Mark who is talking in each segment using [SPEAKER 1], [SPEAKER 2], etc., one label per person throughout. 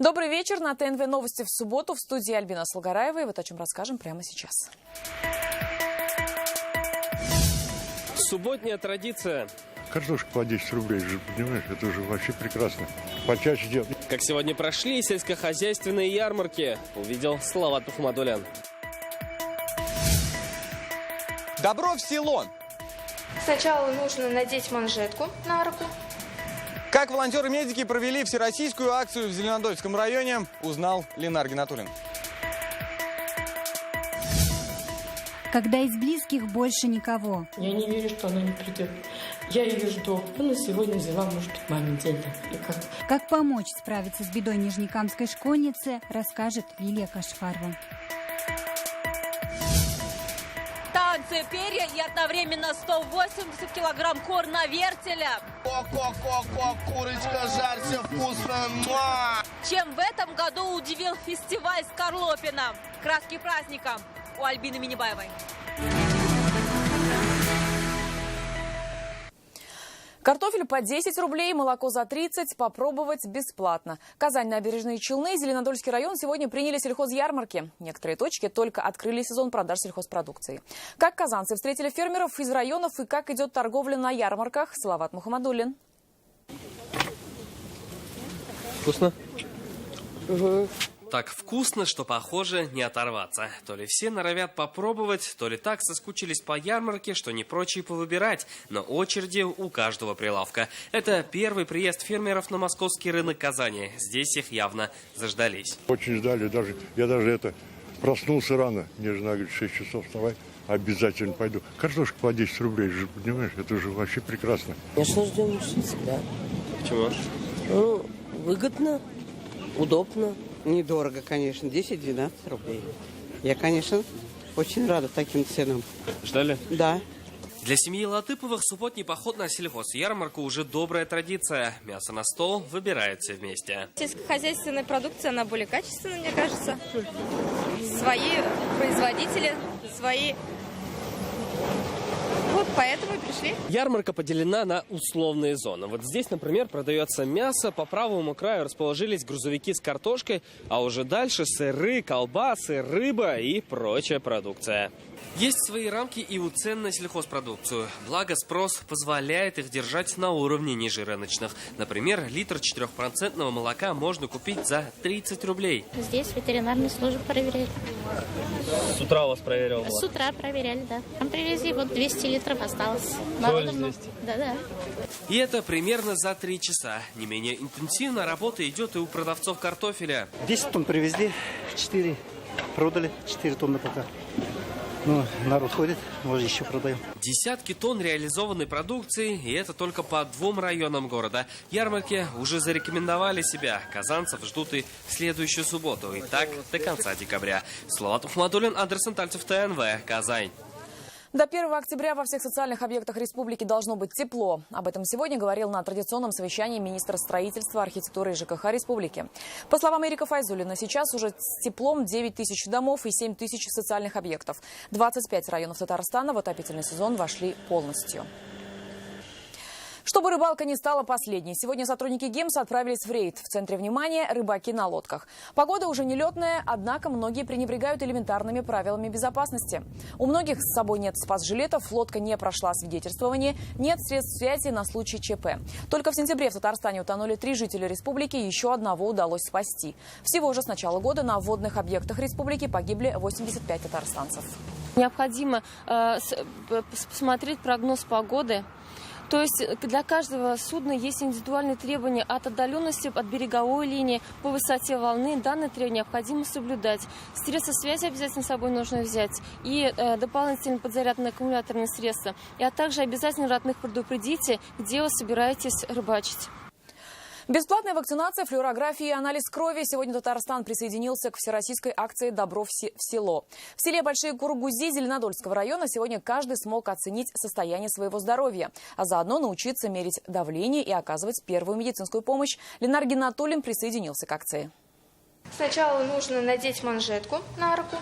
[SPEAKER 1] Добрый вечер. На ТНВ новости в субботу. В студии Альбина Слугараева. И вот о чем расскажем прямо сейчас.
[SPEAKER 2] Субботняя традиция.
[SPEAKER 3] Картошка по 10 рублей, же, понимаешь, это уже вообще прекрасно. Почаще делать.
[SPEAKER 2] Как сегодня прошли сельскохозяйственные ярмарки, увидел Салават Мухаммадулян.
[SPEAKER 4] Добро в село!
[SPEAKER 5] Сначала нужно надеть манжетку на руку.
[SPEAKER 4] Как волонтеры-медики провели всероссийскую акцию в Зеленодольском районе, узнал Ленар Гинатуллин.
[SPEAKER 6] Когда из близких больше никого.
[SPEAKER 7] Я не верю, что она не придет. Я ее жду. Она сегодня взяла, может быть, маме день.
[SPEAKER 6] Как помочь справиться с бедой нижнекамской школьницы, расскажет Лилия Кашфарова.
[SPEAKER 8] Танцы, перья и одновременно 180 килограмм корна-вертеля.
[SPEAKER 9] Ко-ко-ко-ко, курочка, жарься вкусно. Муа!
[SPEAKER 8] Чем в этом году удивил фестиваль Скорлопина. Краски праздника у Альбины Минибаевой.
[SPEAKER 1] Картофель по 10 рублей, молоко за 30, попробовать бесплатно. Казань, Набережные Челны, Зеленодольский район сегодня приняли сельхозярмарки. Некоторые точки только открыли сезон продаж сельхозпродукции. Как казанцы встретили фермеров из районов и как идет торговля на ярмарках, Салават Мухаммадуллин.
[SPEAKER 2] Вкусно? Так вкусно, что, похоже, не оторваться. То ли все норовят попробовать, то ли так соскучились по ярмарке, что не прочь и повыбирать. Но очереди у каждого прилавка. Это первый приезд фермеров на московский рынок Казани. Здесь их явно заждались.
[SPEAKER 3] Очень ждали. Я даже проснулся рано. Мне жена говорит, 6 часов вставай. Обязательно пойду. Картошка по 10 рублей, же, понимаешь, это уже вообще прекрасно.
[SPEAKER 10] Конечно, ждем всегда.
[SPEAKER 2] Почему?
[SPEAKER 10] Ну, выгодно, удобно.
[SPEAKER 11] Недорого, конечно, 10-12 рублей. Я, конечно, очень рада таким ценам.
[SPEAKER 2] Ждали?
[SPEAKER 11] Да.
[SPEAKER 2] Для семьи Латыповых субботний поход на сельхозярмарку уже добрая традиция. Мясо на стол выбирают все вместе.
[SPEAKER 5] Сельскохозяйственная продукция, она более качественная, мне кажется. Свои производители, свои... Вот поэтому и пришли.
[SPEAKER 2] Ярмарка поделена на условные зоны. Вот здесь, например, продается мясо. По правому краю расположились грузовики с картошкой, а уже дальше сыры, колбасы, рыба и прочая продукция. Есть свои рамки и у цен на сельхозпродукцию. Благо, спрос позволяет их держать на уровне ниже рыночных. Например, литр 4% молока можно купить за 30 рублей.
[SPEAKER 12] Здесь ветеринарная служба проверяет.
[SPEAKER 2] С утра у вас проверял?
[SPEAKER 12] С утра проверяли, да. Там привезли, вот 200 литров осталось.
[SPEAKER 2] Всего 200?
[SPEAKER 12] Да.
[SPEAKER 2] И это примерно за 3 часа. Не менее интенсивно работа идет и у продавцов картофеля.
[SPEAKER 13] 10 тонн привезли, 4 продали, 4 тонны пока. Ну, народ ходит, может, еще продаем.
[SPEAKER 2] Десятки тонн реализованной продукции, и это только по 2 районам города. Ярмарки уже зарекомендовали себя. Казанцев ждут и в следующую субботу. И так до конца декабря. Салават Мухаммадуллин, Андрей Сантальцев, ТНВ, Казань.
[SPEAKER 1] До 1 октября во всех социальных объектах республики должно быть тепло. Об этом сегодня говорил на традиционном совещании министр строительства, архитектуры и ЖКХ республики. По словам Эрика Файзуллина, сейчас уже с теплом 9 тысяч домов и 7 тысяч социальных объектов. 25 районов Татарстана в отопительный сезон вошли полностью. Чтобы рыбалка не стала последней, сегодня сотрудники ГИМС отправились в рейд. В центре внимания рыбаки на лодках. Погода уже не летная, однако многие пренебрегают элементарными правилами безопасности. У многих с собой нет спас-жилетов, лодка не прошла свидетельствование, нет средств связи на случай ЧП. Только в сентябре в Татарстане утонули 3 жителя республики, еще одного удалось спасти. Всего же с начала года на водных объектах республики погибли 85 татарстанцев.
[SPEAKER 14] Необходимо посмотреть прогноз погоды. То есть для каждого судна есть индивидуальные требования от отдаленности от береговой линии по высоте волны. Данные требования необходимо соблюдать. Средства связи обязательно с собой нужно взять и дополнительно подзарядные аккумуляторные средства. А также обязательно родных предупредите, где вы собираетесь рыбачить.
[SPEAKER 1] Бесплатная вакцинация, флюорография и анализ крови. Сегодня Татарстан присоединился к всероссийской акции «Добро в село». В селе Большие Кургузи Зеленодольского района сегодня каждый смог оценить состояние своего здоровья, а заодно научиться мерить давление и оказывать первую медицинскую помощь. Ленар Гинатуллин присоединился к акции.
[SPEAKER 5] Сначала нужно надеть манжетку на руку.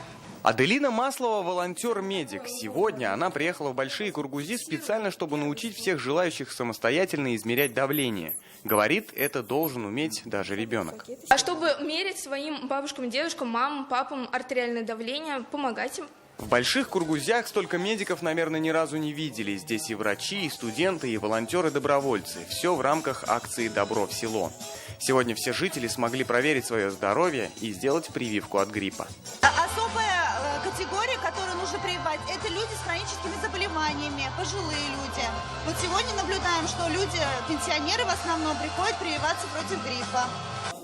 [SPEAKER 4] Аделина Маслова – волонтер-медик. Сегодня она приехала в Большие Кургузи специально, чтобы научить всех желающих самостоятельно измерять давление. Говорит, это должен уметь даже ребенок.
[SPEAKER 5] А чтобы мерить своим бабушкам, дедушкам, мамам, папам артериальное давление, помогать им.
[SPEAKER 4] В Больших Кургузях столько медиков, наверное, ни разу не видели. Здесь и врачи, и студенты, и волонтеры-добровольцы. Все в рамках акции «Добро в село». Сегодня все жители смогли проверить свое здоровье и сделать прививку от гриппа.
[SPEAKER 8] Особая категория, которую нужно прививать, это люди с хроническими заболеваниями, пожилые люди. Вот сегодня наблюдаем, что люди, пенсионеры в основном, приходят прививаться против гриппа.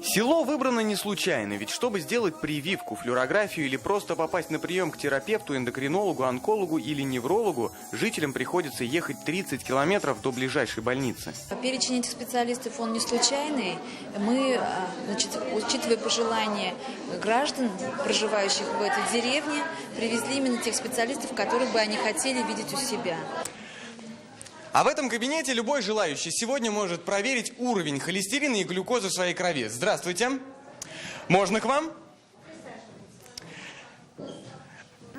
[SPEAKER 4] Село выбрано не случайно, ведь чтобы сделать прививку, флюорографию или просто попасть на прием к терапевту, эндокринологу, онкологу или неврологу, жителям приходится ехать 30 километров до ближайшей больницы.
[SPEAKER 15] Перечень этих специалистов, он не случайный. Мы, учитывая пожелания граждан, проживающих в этой деревне, привезли именно тех специалистов, которых бы они хотели видеть у себя.
[SPEAKER 4] А в этом кабинете любой желающий сегодня может проверить уровень холестерина и глюкозы в своей крови. Здравствуйте. Можно к вам?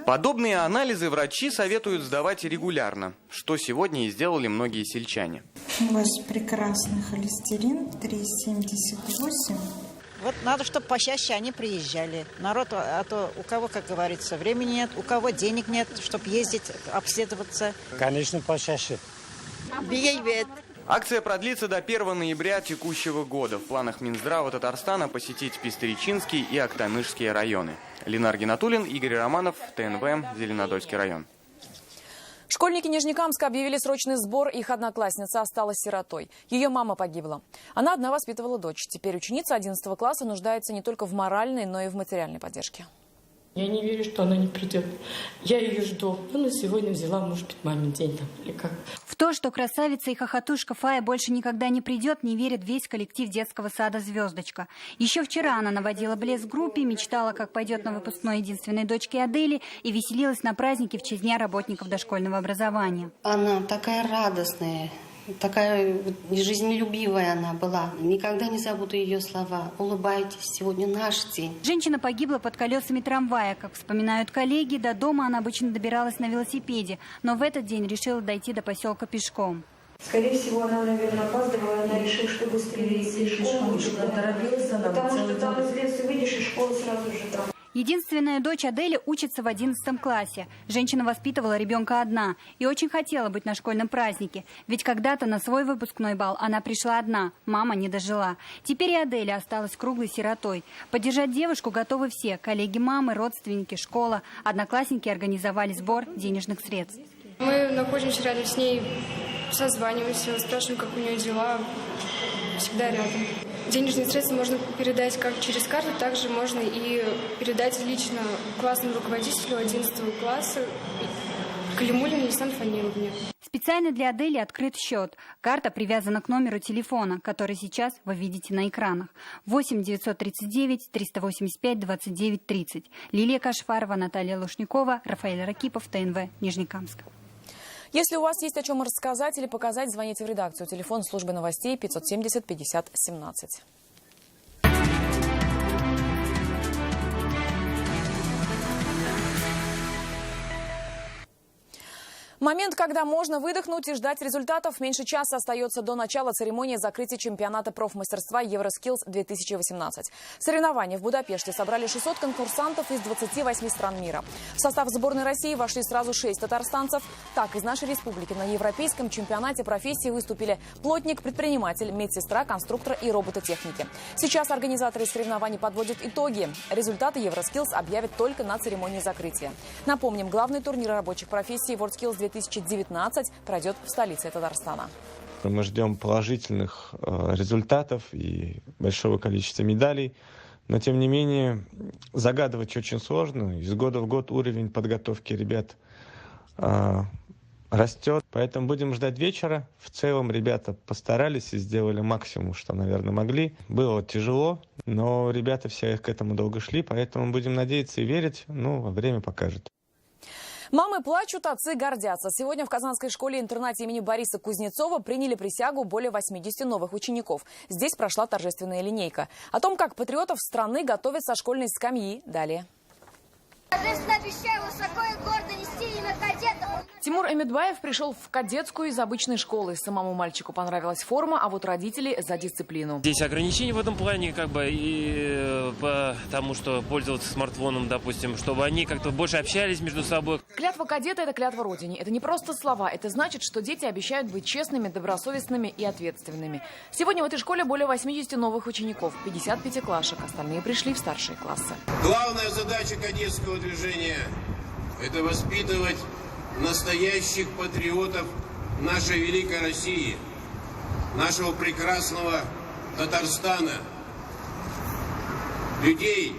[SPEAKER 4] Подобные анализы врачи советуют сдавать регулярно, что сегодня и сделали многие сельчане.
[SPEAKER 16] У вас прекрасный холестерин, 3,78.
[SPEAKER 17] Вот надо, чтобы почаще они приезжали. Народ, а то у кого, как говорится, времени нет, у кого денег нет, чтобы ездить, обследоваться.
[SPEAKER 13] Конечно, почаще.
[SPEAKER 4] Акция продлится до 1 ноября текущего года. В планах Минздрава Татарстана посетить Пестричинский и Актамышские районы. Ленар Гинатуллин, Игорь Романов, ТНВ, Зеленодольский район.
[SPEAKER 1] Школьники Нижнекамска объявили срочный сбор, их одноклассница осталась сиротой. Ее мама погибла. Она одна воспитывала дочь. Теперь ученица 11 класса нуждается не только в моральной, но и в материальной поддержке.
[SPEAKER 7] Я не верю, что она не придет. Я ее жду. Она сегодня взяла, может быть, мамин день там или как.
[SPEAKER 6] В то, что красавица и хохотушка Фая больше никогда не придет, не верит весь коллектив детского сада «Звездочка». Еще вчера она наводила блеск в группе, мечтала, как пойдет на выпускной единственной дочки Адели и веселилась на празднике в честь Дня работников дошкольного образования.
[SPEAKER 18] Она такая радостная. Такая жизнелюбивая она была. Никогда не забуду ее слова. Улыбайтесь, сегодня наш день.
[SPEAKER 6] Женщина погибла под колесами трамвая. Как вспоминают коллеги, до дома она обычно добиралась на велосипеде, но в этот день решила дойти до поселка пешком.
[SPEAKER 19] Скорее всего, она, наверное, опаздывала, она решила, что быстрее идти в школу, торопилась она. Потому что там из леса выйдешь, и школа сразу же там.
[SPEAKER 6] Единственная дочь Адели учится в 11 классе. Женщина воспитывала ребенка одна и очень хотела быть на школьном празднике. Ведь когда-то на свой выпускной бал она пришла одна, мама не дожила. Теперь и Аделя осталась круглой сиротой. Поддержать девушку готовы все – коллеги мамы, родственники, школа. Одноклассники организовали сбор денежных средств.
[SPEAKER 5] Мы находимся рядом с ней, созваниваемся, спрашиваем, как у нее дела. Всегда рядом. Денежные средства можно передать как через карту, также можно и передать лично классному руководителю 11 класса Калимуллиной Александре Фаниловне.
[SPEAKER 6] Специально для Адели открыт счет. Карта привязана к номеру телефона, который сейчас вы видите на экранах. 8 939 385 29 30. Лилия Кашфарова, Наталья Лушникова, Рафаэль Ракипов, ТНВ, Нижнекамск.
[SPEAKER 1] Если у вас есть о чем рассказать или показать, звоните в редакцию. Телефон службы новостей 570 50 17. Момент, когда можно выдохнуть и ждать результатов, меньше часа остается до начала церемонии закрытия чемпионата профмастерства Евроскиллс-2018. Соревнования в Будапеште собрали 600 конкурсантов из 28 стран мира. В состав сборной России вошли сразу 6 татарстанцев. Так, из нашей республики на европейском чемпионате профессии выступили плотник, предприниматель, медсестра, конструктор и робототехники. Сейчас организаторы соревнований подводят итоги. Результаты Евроскиллс объявят только на церемонии закрытия. Напомним, главный турнир рабочих профессий WorldSkills 2019 пройдет в столице Татарстана.
[SPEAKER 20] Мы ждем положительных результатов и большого количества медалей. Но, тем не менее, загадывать очень сложно. Из года в год уровень подготовки ребят растет. Поэтому будем ждать вечера. В целом ребята постарались и сделали максимум, что, наверное, могли. Было тяжело, но ребята все к этому долго шли. Поэтому будем надеяться и верить. Время покажет.
[SPEAKER 1] Мамы плачут, отцы гордятся. Сегодня в Казанской школе-интернате имени Бориса Кузнецова приняли присягу более 80 новых учеников. Здесь прошла торжественная линейка. О том, как патриотов страны готовят со школьной скамьи, далее.
[SPEAKER 21] Обещаю высоко и гордо нести имя кадетов.
[SPEAKER 1] Тимур Эмидбаев пришел в кадетскую из обычной школы. Самому мальчику понравилась форма, а вот родители за дисциплину.
[SPEAKER 2] Здесь ограничения в этом плане, и потому что пользоваться смартфоном, допустим, чтобы они как-то больше общались между собой.
[SPEAKER 1] Клятва кадета – это клятва Родине. Это не просто слова. Это значит, что дети обещают быть честными, добросовестными и ответственными. Сегодня в этой школе более 80 новых учеников, 50 пятиклашек. Остальные пришли в старшие классы.
[SPEAKER 21] Главная задача кадетского движения – это воспитывать настоящих патриотов нашей великой России, нашего прекрасного Татарстана, людей,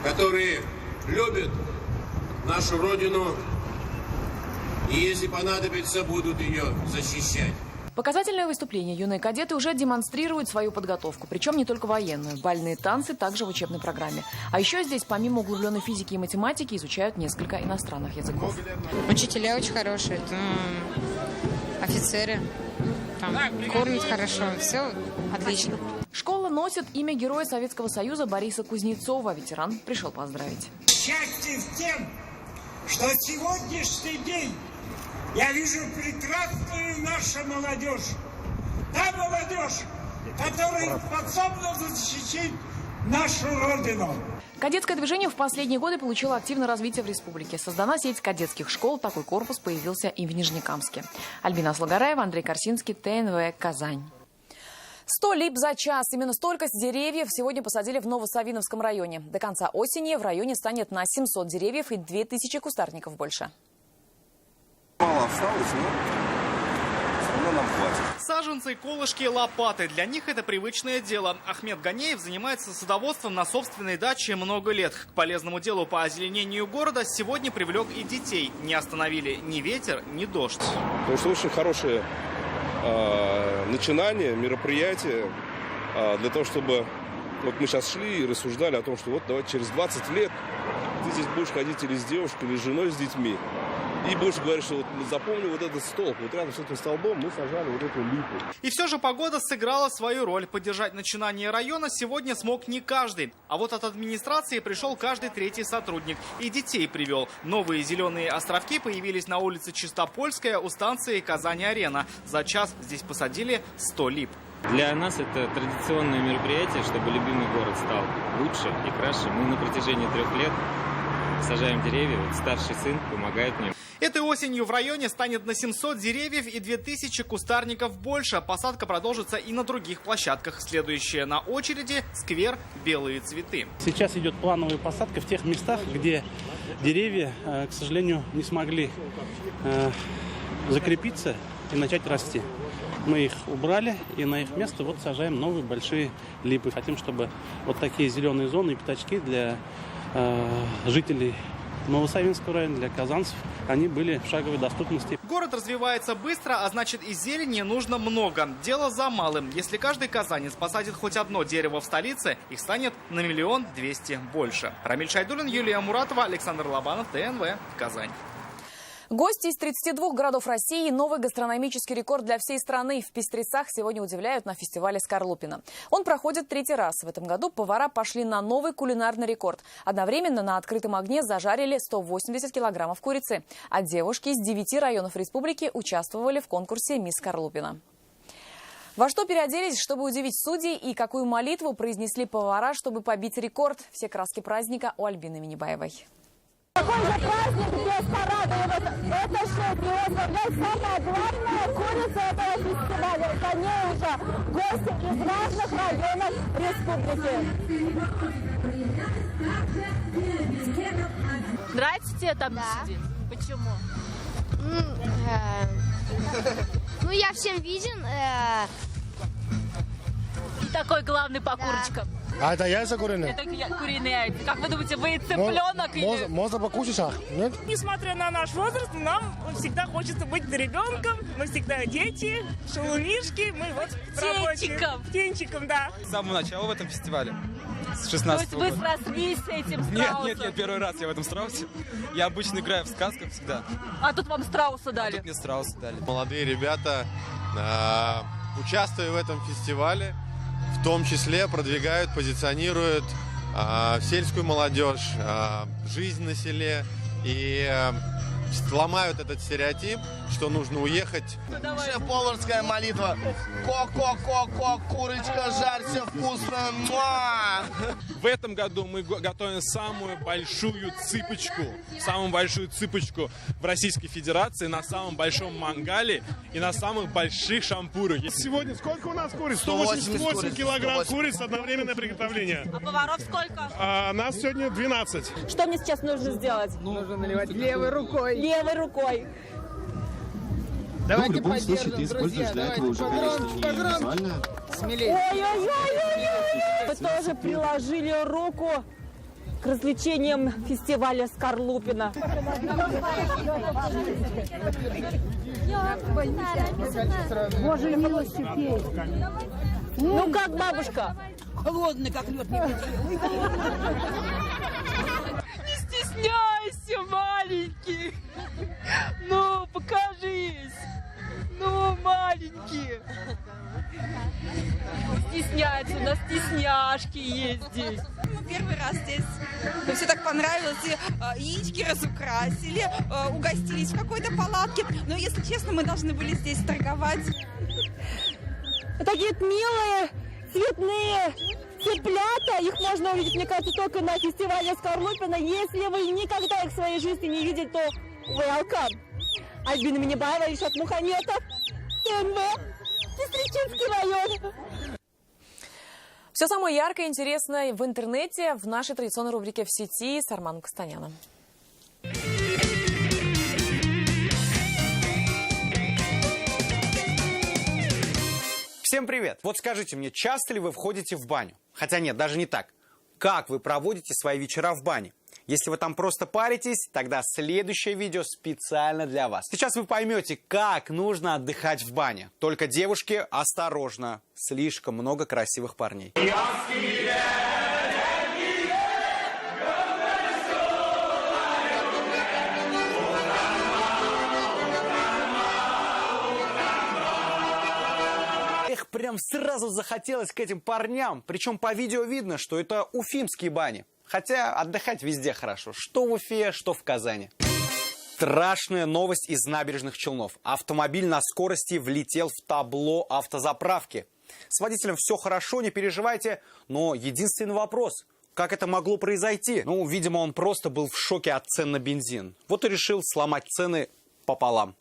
[SPEAKER 21] которые любят нашу Родину и, если понадобится, будут ее защищать.
[SPEAKER 1] Показательное выступление юные кадеты уже демонстрируют свою подготовку, причем не только военную. Бальные танцы также в учебной программе. А еще здесь, помимо углубленной физики и математики, изучают несколько иностранных языков.
[SPEAKER 22] Учителя очень хорошие, офицеры, кормят хорошо, все отлично.
[SPEAKER 1] Школа носит имя Героя Советского Союза Бориса Кузнецова. Ветеран пришел поздравить.
[SPEAKER 23] Счастье в тем, что сегодняшний день я вижу прекрасную нашу молодежь. Та молодежь, которая способна защитить нашу Родину.
[SPEAKER 1] Кадетское движение в последние годы получило активное развитие в республике. Создана сеть кадетских школ. Такой корпус появился и в Нижнекамске. Альбина Аслагараева, Андрей Корсинский, ТНВ, Казань. 100 лип за час. Именно столько деревьев сегодня посадили в Новосавиновском районе. До конца осени в районе станет на 700 деревьев и 2000 кустарников больше.
[SPEAKER 24] Мало осталось, но нам хватит.
[SPEAKER 25] Саженцы, колышки, лопаты. Для них это привычное дело. Ахмед Ганеев занимается садоводством на собственной даче много лет. К полезному делу по озеленению города сегодня привлек и детей. Не остановили ни ветер, ни дождь.
[SPEAKER 24] Потому что очень хорошее начинание, мероприятие для того, чтобы... Вот мы сейчас шли и рассуждали о том, что вот давайте через 20 лет ты здесь будешь ходить или с девушкой, или с женой, с детьми. И больше говоришь, что вот запомни вот этот столб. Вот рядом с этим столбом мы сажали вот эту липу.
[SPEAKER 25] И все же погода сыграла свою роль. Поддержать начинание района сегодня смог не каждый. А вот от администрации пришел каждый третий сотрудник. И детей привел. Новые зеленые островки появились на улице Чистопольская у станции Казань-Арена. За час здесь посадили 100 лип.
[SPEAKER 26] Для нас это традиционное мероприятие, чтобы любимый город стал лучше и краше. Мы на протяжении 3 лет сажаем деревья. Вот старший сын помогает мне.
[SPEAKER 25] Этой осенью в районе станет на 700 деревьев и 2000 кустарников больше. Посадка продолжится и на других площадках. Следующая на очереди – сквер «Белые цветы».
[SPEAKER 27] Сейчас идет плановая посадка в тех местах, где деревья, к сожалению, не смогли закрепиться и начать расти. Мы их убрали и на их место вот сажаем новые большие липы. Хотим, чтобы вот такие зеленые зоны и пятачки для жителей Новосавинского района, для казанцев, они были в шаговой доступности.
[SPEAKER 25] Город развивается быстро, а значит и зелени нужно много. Дело за малым. Если каждый казанец посадит хоть одно дерево в столице, их станет на 1 200 000 больше. Рамиль Шайдуллин, Юлия Муратова, Александр Лобанов, ТНВ, Казань.
[SPEAKER 1] Гости из 32 городов России. Новый гастрономический рекорд для всей страны. В Пестрецах сегодня удивляют на фестивале «Скорлупино». Он проходит 3-й раз. В этом году повара пошли на новый кулинарный рекорд. Одновременно на открытом огне зажарили 180 килограммов курицы. А девушки из 9 районов республики участвовали в конкурсе «Мисс Скорлупино». Во что переоделись, чтобы удивить судей, и какую молитву произнесли повара, чтобы побить рекорд? Все краски праздника у Альбины Минибаевой.
[SPEAKER 28] Какой же праздник без парада? Это шоу превозмогает самое главное курица этого фестиваля. Это не уже гости из разных районов республики.
[SPEAKER 29] Нравится тебе там сидеть? Почему?
[SPEAKER 30] Ну, я всем виден.
[SPEAKER 29] Такой главный по курочкам.
[SPEAKER 31] А это яйца куриные?
[SPEAKER 29] Это куриные яйца. Как вы думаете, вы цыпленок или...
[SPEAKER 31] Можно покушать, нет?
[SPEAKER 32] Несмотря на наш возраст, нам всегда хочется быть ребенком. Мы всегда дети, шалунишки. Мы вот птенчиком, да.
[SPEAKER 33] С самого начала в этом фестивале. С 16 года.
[SPEAKER 29] То есть вы срослись с этим страусом?
[SPEAKER 33] Нет, первый раз я в этом страусе. Я обычно играю в сказках всегда.
[SPEAKER 29] А тут вам страуса дали?
[SPEAKER 33] Тут мне страуса дали.
[SPEAKER 34] Молодые ребята, участвуя в этом фестивале, в том числе продвигают, позиционируют сельскую молодежь, жизнь на селе и ломают этот стереотип, что нужно уехать.
[SPEAKER 3] Шеф-поварская молитва. Ко-ко-ко-ко, курочка, жарься вкусно. Муа!
[SPEAKER 4] В этом году мы готовим самую большую цыпочку в Российской Федерации, на самом большом мангале и на самых больших шампурах.
[SPEAKER 31] Сегодня сколько у нас куриц?
[SPEAKER 3] 188
[SPEAKER 31] килограмм куриц, одновременное приготовление.
[SPEAKER 29] А поваров сколько?
[SPEAKER 31] Нас сегодня 12.
[SPEAKER 29] Что мне сейчас нужно сделать?
[SPEAKER 3] Нужно наливать левой рукой.
[SPEAKER 29] Левой рукой.
[SPEAKER 3] Давайте
[SPEAKER 7] в любом случае ты используешь для этого уже, конечно, не визуально.
[SPEAKER 3] Смелее.
[SPEAKER 29] Ой-ой-ой! Вы тоже приложили руку к развлечениям фестиваля Скорлупина.
[SPEAKER 28] Боже милости, пей.
[SPEAKER 29] Ну как, бабушка?
[SPEAKER 28] Холодный, как лед.
[SPEAKER 29] Не стесняйся, маленький. Ну, покажись. Ну, маленький. Стесняется, у нас стесняшки есть здесь.
[SPEAKER 8] Мы первый раз здесь. Нам все так понравилось. Яички разукрасили, угостились в какой-то палатке. Но, если честно, мы должны были здесь торговать.
[SPEAKER 29] Такие милые, цветные цыплята. Их можно увидеть, мне кажется, только на фестивале Скорлупина. Если вы никогда их в своей жизни не видели, то welcome. Альбина Минибаева, Ильшат Мухаметов, ТНВ, Сестричинский район. Все самое яркое и интересное в интернете в нашей традиционной рубрике «В сети» с Арманом Костаняном.
[SPEAKER 9] Всем привет! Вот скажите мне, часто ли вы входите в баню? Хотя нет, даже не так. Как вы проводите свои вечера в бане? Если вы там просто паритесь, тогда следующее видео специально для вас. Сейчас вы поймете, как нужно отдыхать в бане. Только, девушки, осторожно. Слишком много красивых парней. Прям сразу захотелось к этим парням. Причем по видео видно, что это уфимские бани. Хотя отдыхать везде хорошо. Что в Уфе, что в Казани. Страшная новость из Набережных Челнов. Автомобиль на скорости влетел в табло автозаправки. С водителем все хорошо, не переживайте. Но единственный вопрос. Как это могло произойти? Ну, видимо, он просто был в шоке от цен на бензин. Вот и решил сломать цены пополам.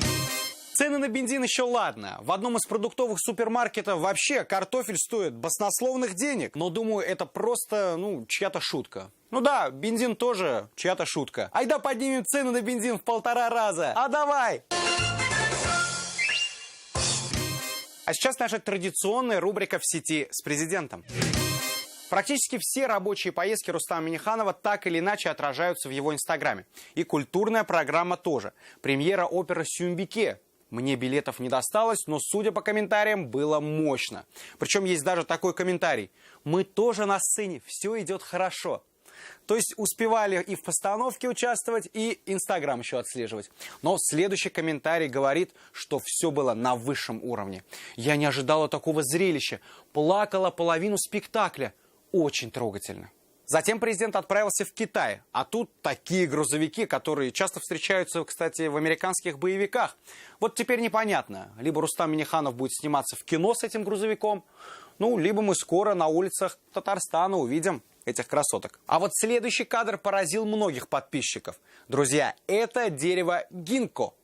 [SPEAKER 9] Цены на бензин еще ладно. В одном из продуктовых супермаркетов вообще картофель стоит баснословных денег. Но думаю, это просто, чья-то шутка. Ну да, бензин тоже чья-то шутка. Айда поднимем цены на бензин в 1,5 раза. А давай! А сейчас наша традиционная рубрика «В сети с президентом». Практически все рабочие поездки Рустама Минниханова так или иначе отражаются в его инстаграме. И культурная программа тоже. Премьера оперы «Сюмбике». Мне билетов не досталось, но, судя по комментариям, было мощно. Причем есть даже такой комментарий. Мы тоже на сцене, все идет хорошо. То есть успевали и в постановке участвовать, и Инстаграм еще отслеживать. Но следующий комментарий говорит, что все было на высшем уровне. Я не ожидала такого зрелища. Плакала половину спектакля. Очень трогательно. Затем президент отправился в Китай. А тут такие грузовики, которые часто встречаются, кстати, в американских боевиках. Вот теперь непонятно. Либо Рустам Минниханов будет сниматься в кино с этим грузовиком, либо мы скоро на улицах Татарстана увидим этих красоток. А вот следующий кадр поразил многих подписчиков. Друзья, это дерево гинко.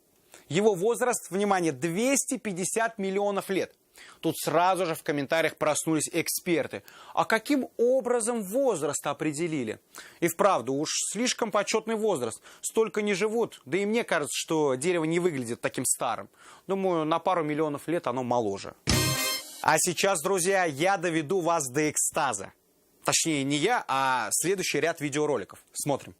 [SPEAKER 9] Его возраст, внимание, 250 миллионов лет. Тут сразу же в комментариях проснулись эксперты. А каким образом возраст определили? И вправду, уж слишком почетный возраст. Столько не живут. Да и мне кажется, что дерево не выглядит таким старым. Думаю, на пару миллионов лет оно моложе. А сейчас, друзья, я доведу вас до экстаза. Точнее, не я, а следующий ряд видеороликов. Смотрим.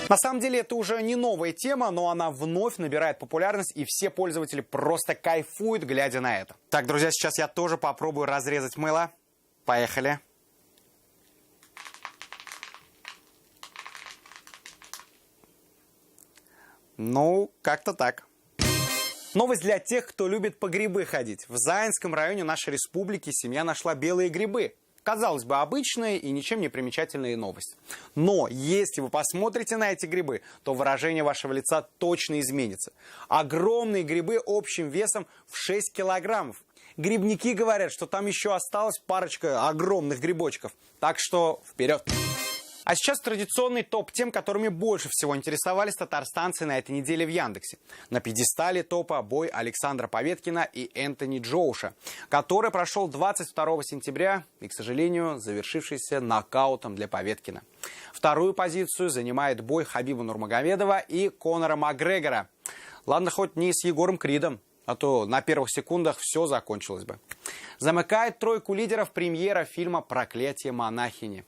[SPEAKER 9] На самом деле это уже не новая тема, но она вновь набирает популярность, и все пользователи просто кайфуют, глядя на это. Так, друзья, сейчас я тоже попробую разрезать мыло. Поехали. Как-то так. Новость для тех, кто любит по грибы ходить. В Заинском районе нашей республики семья нашла белые грибы. Казалось бы, обычная и ничем не примечательная новость. Но если вы посмотрите на эти грибы, то выражение вашего лица точно изменится. Огромные грибы общим весом в 6 килограммов. Грибники говорят, что там еще осталась парочка огромных грибочков. Так что вперед! А сейчас традиционный топ тем, которыми больше всего интересовались татарстанцы на этой неделе в Яндексе. На пьедестале топа бой Александра Поветкина и Энтони Джоуша, который прошел 22 сентября и, к сожалению, завершившийся нокаутом для Поветкина. Вторую позицию занимает бой Хабиба Нурмагомедова и Конора Макгрегора. Ладно, хоть не с Егором Кридом, а то на первых секундах все закончилось бы. Замыкает тройку лидеров премьера фильма «Проклятие монахини».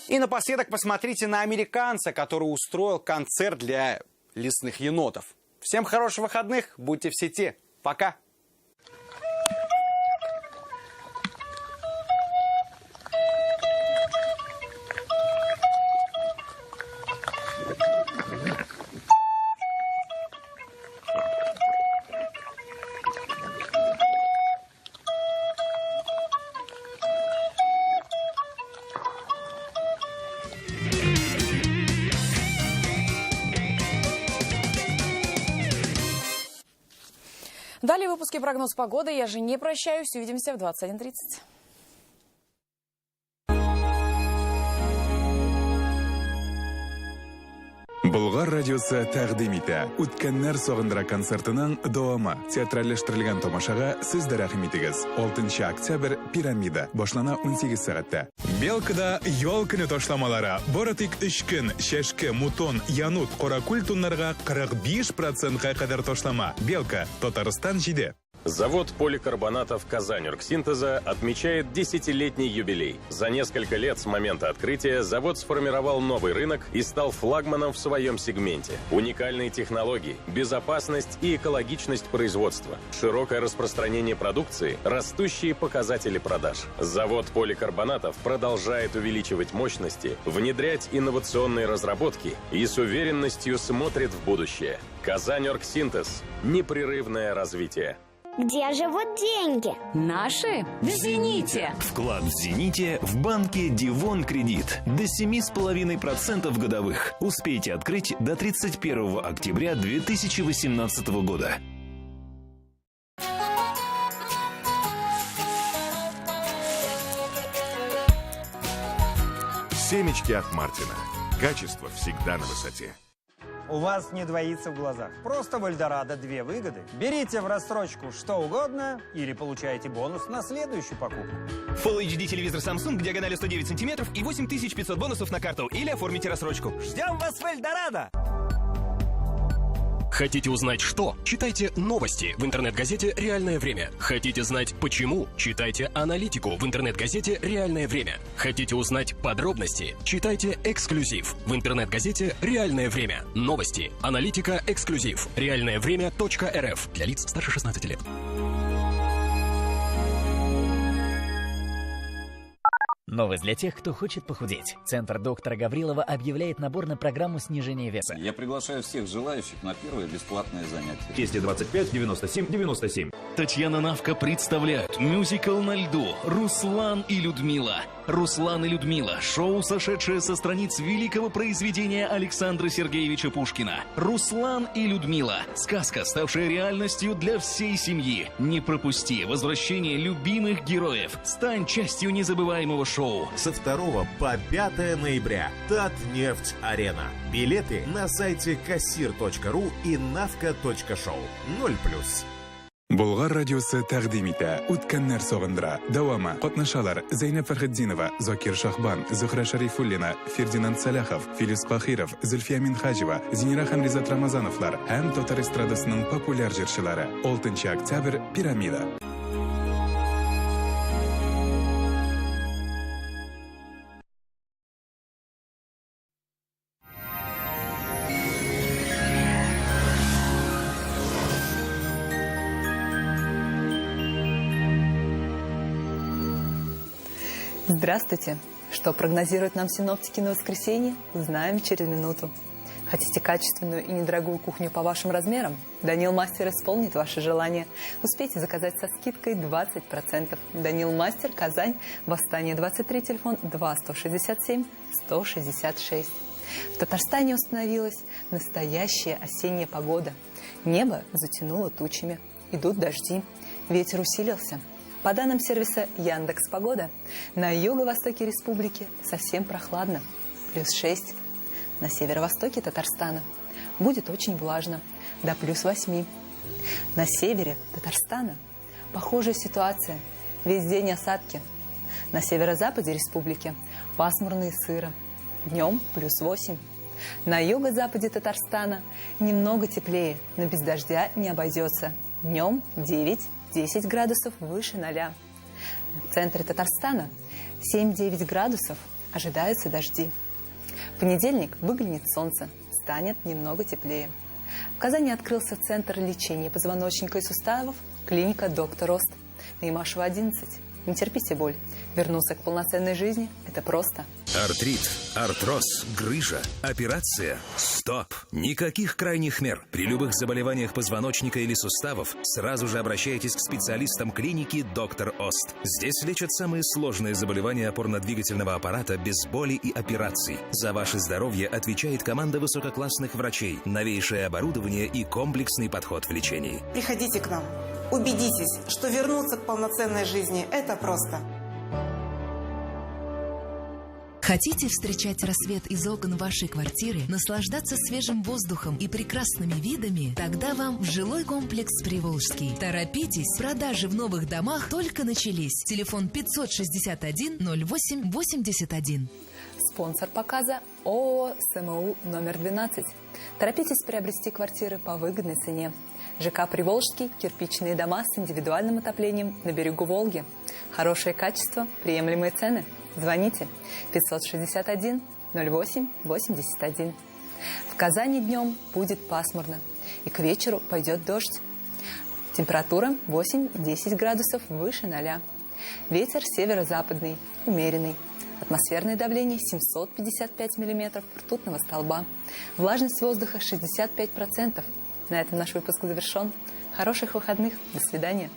[SPEAKER 9] И напоследок посмотрите на американца, который устроил концерт для лесных енотов. Всем хороших выходных, будьте в сети. Пока!
[SPEAKER 1] Далее в выпуске прогноз погоды. Я же не прощаюсь. Увидимся в 21:30.
[SPEAKER 2] Болгар радиосы тәкъдим итә. Үткәннәр сагындыра концертының дәвамы. Театральләштерелгән тамашага сез дә рәхим итегез. 6 октябрь пирамида. Башлана 18 сәгатьтә. Белкада ял көне ташламалары. Бары тик 3 көн шәшке, мутон, янут, каракүл туннарга 45%ка кадәр ташлама. Белка, Татарстан 7.
[SPEAKER 5] Завод поликарбонатов «Казань-Оргсинтеза» отмечает 10-летний юбилей. За несколько лет с момента открытия завод сформировал новый рынок и стал флагманом в своем сегменте. Уникальные технологии, безопасность и экологичность производства, широкое распространение продукции, растущие показатели продаж. Завод поликарбонатов продолжает увеличивать мощности, внедрять инновационные разработки и с уверенностью смотрит в будущее. «Казань-Оргсинтез» – непрерывное развитие.
[SPEAKER 30] Где живут деньги?
[SPEAKER 6] Наши? В «Зените».
[SPEAKER 10] Вклад в «Зените» в банке «Дивон Кредит». До 7,5% годовых. Успейте открыть до 31 октября 2018 года.
[SPEAKER 11] Семечки от Мартина. Качество всегда на высоте.
[SPEAKER 12] У вас не двоится в глазах. Просто в Эльдорадо 2 выгоды. Берите в рассрочку что угодно или получаете бонус на следующую покупку.
[SPEAKER 13] Full HD телевизор Samsung диагональю 109 сантиметров и 8500 бонусов на карту. Или оформите рассрочку.
[SPEAKER 12] Ждем вас в Эльдорадо!
[SPEAKER 14] Хотите узнать что? Читайте новости в интернет-газете «Реальное время». Хотите знать почему? Читайте аналитику в интернет-газете «Реальное время». Хотите узнать подробности? Читайте эксклюзив в интернет-газете «Реальное время». Новости, аналитика, эксклюзив. Реальное-время.рф. Для лиц старше 16 лет.
[SPEAKER 15] Новость для тех, кто хочет похудеть. Центр доктора Гаврилова объявляет набор на программу снижения веса.
[SPEAKER 16] Я приглашаю всех желающих на первое бесплатное занятие.
[SPEAKER 17] 225 97 97.
[SPEAKER 18] Татьяна Навка представляют мюзикл на льду «Руслан и Людмила». «Руслан и Людмила» – шоу, сошедшее со страниц великого произведения Александра Сергеевича Пушкина. «Руслан и Людмила» – сказка, ставшая реальностью для всей семьи. Не пропусти возвращение любимых героев. Стань частью незабываемого шоу.
[SPEAKER 19] Со 2 по 5 ноября. Татнефть-арена. Билеты на сайте kassir.ru и navka.show. 0+.
[SPEAKER 2] Болгар радиосы тәкъдим итә. Үткәннәр сагындыра. Дәвамы. Катнашалар: Зәйнәп Фәрхетдинова, Закир Шахбан, Зөһрә Шәрифуллина, Фердинанд Саляхов, Филис Кахиров, Зөлфия Минхаҗева, Зинира һәм Ризат Рамазановлар һәм татар эстрадасының популяр җырчылары. 6 октябрь пирамида.
[SPEAKER 20] Здравствуйте! Что прогнозируют нам синоптики на воскресенье, узнаем через минуту.
[SPEAKER 4] Хотите качественную и недорогую кухню по вашим размерам? Данил Мастер исполнит ваше желание. Успейте заказать со скидкой 20%. Данил Мастер, Казань, Восстание 23, телефон 2-167-166. В Татарстане установилась настоящая осенняя погода. Небо затянуло тучами. Идут дожди. Ветер усилился. По данным сервиса Яндекс.Погода, на юго-востоке республики совсем прохладно. +6. На северо-востоке Татарстана будет очень влажно. До +8. На севере Татарстана похожая ситуация. Весь день осадки. На северо-западе республики пасмурно и сыро. Днем +8. На юго-западе Татарстана немного теплее, но без дождя не обойдется. Днем 9-10 градусов выше 0. В центре Татарстана 7-9 градусов, ожидаются дожди. В понедельник выглянет солнце, станет немного теплее. В Казани открылся центр лечения позвоночника и суставов, клиника «Доктор Ост». На Ямашева, 11. Не терпите боль. Вернуться к полноценной жизни – это просто.
[SPEAKER 10] Артрит, артроз, грыжа, операция. Стоп! Никаких крайних мер. При любых заболеваниях позвоночника или суставов сразу же обращайтесь к специалистам клиники «Доктор Ост». Здесь лечат самые сложные заболевания опорно-двигательного аппарата без боли и операций. За ваше здоровье отвечает команда высококлассных врачей, новейшее оборудование и комплексный подход в лечении.
[SPEAKER 7] Приходите к нам. Убедитесь, что вернуться к полноценной жизни – это просто.
[SPEAKER 6] Хотите встречать рассвет из окон вашей квартиры, наслаждаться свежим воздухом и прекрасными видами? Тогда вам в жилой комплекс «Приволжский». Торопитесь, продажи в новых домах только начались. Телефон 561-08-81.
[SPEAKER 4] Спонсор показа ООО СМУ номер 12. Торопитесь приобрести квартиры по выгодной цене. ЖК «Приволжский», кирпичные дома с индивидуальным отоплением на берегу Волги. Хорошее качество, приемлемые цены. Звоните 561-08-81. В Казани днем будет пасмурно, и к вечеру пойдет дождь. Температура 8-10 градусов выше 0. Ветер северо-западный, умеренный. Атмосферное давление 755 миллиметров ртутного столба. Влажность воздуха 65%. На этом наш выпуск завершен. Хороших выходных. До свидания.